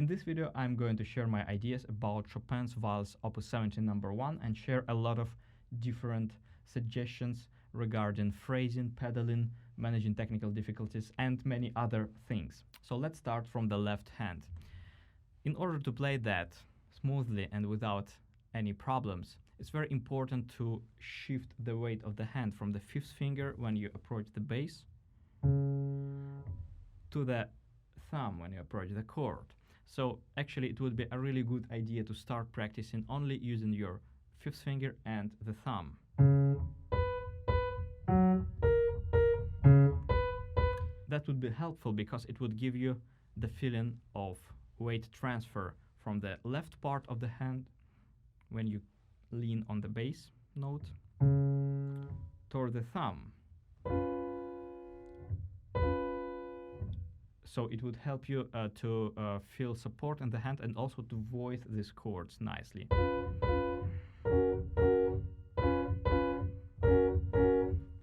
In this video, I'm going to share my ideas about Chopin's Waltz Opus 70 number 1 and share a lot of different suggestions regarding phrasing, pedaling, managing technical difficulties, and many other things. So let's start from the left hand. In order to play that smoothly and without any problems, it's very important to shift the weight of the hand from the fifth finger when you approach the bass to the thumb when you approach the chord. So actually it would be a really good idea to start practicing only using your fifth finger and the thumb. That would be helpful because it would give you the feeling of weight transfer from the left part of the hand when you lean on the bass note toward the thumb. So it would help you to feel support in the hand and also to voice these chords nicely.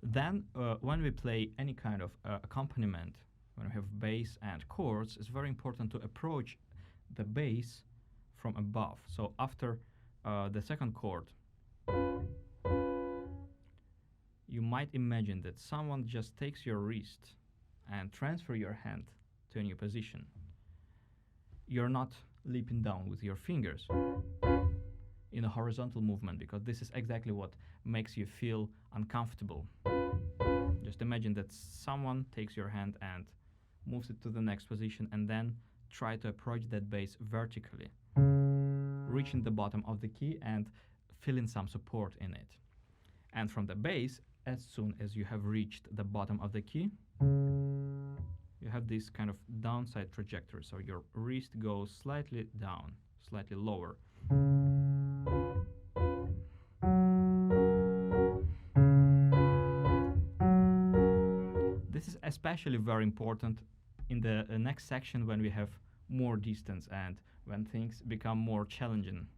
Then when we play any kind of accompaniment, when we have bass and chords, it's very important to approach the bass from above. So after the second chord, you might imagine that someone just takes your wrist and transfer your hand to a new position. You're not leaping down with your fingers in a horizontal movement, because this is exactly what makes you feel uncomfortable. Just imagine that someone takes your hand and moves it to the next position and then try to approach that bass vertically, reaching the bottom of the key and feeling some support in it. And from the bass, as soon as you have reached the bottom of the key, you have this kind of downside trajectory, so your wrist goes slightly down, slightly lower. This is especially very important in the next section when we have more distance and when things become more challenging.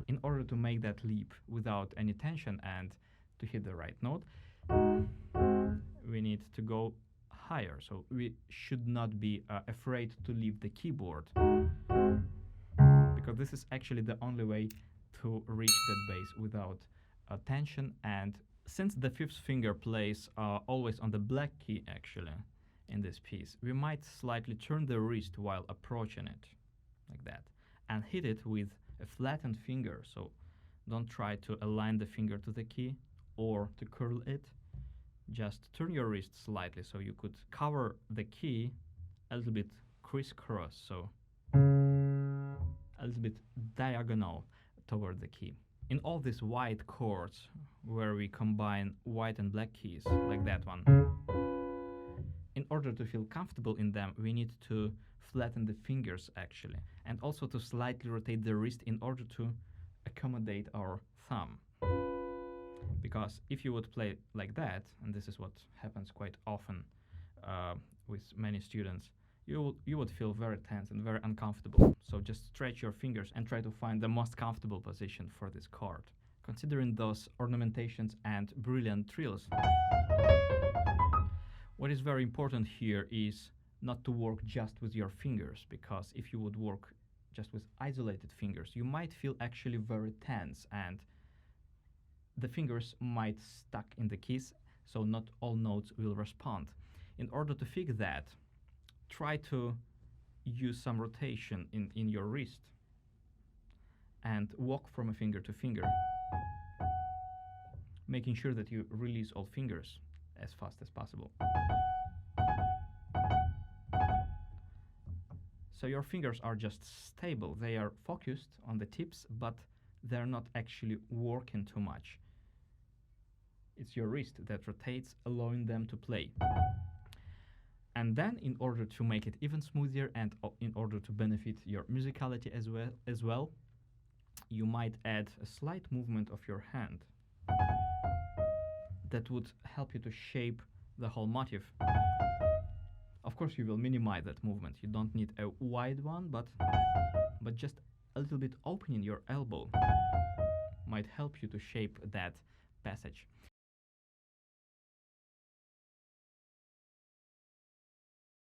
In order to make that leap without any tension and to hit the right note, we need to go higher. So we should not be afraid to leave the keyboard, because this is actually the only way to reach that bass without tension. And since the fifth finger plays always on the black key actually in this piece, we might slightly turn the wrist while approaching it, like that, and hit it with a flattened finger. So don't try to align the finger to the key or to curl it. Just turn your wrist slightly so you could cover the key a little bit crisscross, so a little bit diagonal toward the key. In all these white chords where we combine white and black keys, like that one, in order to feel comfortable in them, we need to flatten the fingers actually, and also to slightly rotate the wrist in order to accommodate our thumb. Because if you would play like that, and this is what happens quite often with many students, you would feel very tense and very uncomfortable. So just stretch your fingers and try to find the most comfortable position for this chord. Considering those ornamentations and brilliant trills, what is very important here is not to work just with your fingers, because if you would work just with isolated fingers, you might feel actually very tense and the fingers might stuck in the keys, so not all notes will respond. In order to fix that, try to use some rotation in your wrist and walk from a finger to finger, making sure that you release all fingers as fast as possible. So your fingers are just stable, they are focused on the tips, but they're not actually working too much. It's your wrist that rotates, allowing them to play. And then, in order to make it even smoother and in order to benefit your musicality as well, you might add a slight movement of your hand that would help you to shape the whole motif. Of course, you will minimize that movement. You don't need a wide one, but just a little bit opening your elbow might help you to shape that passage.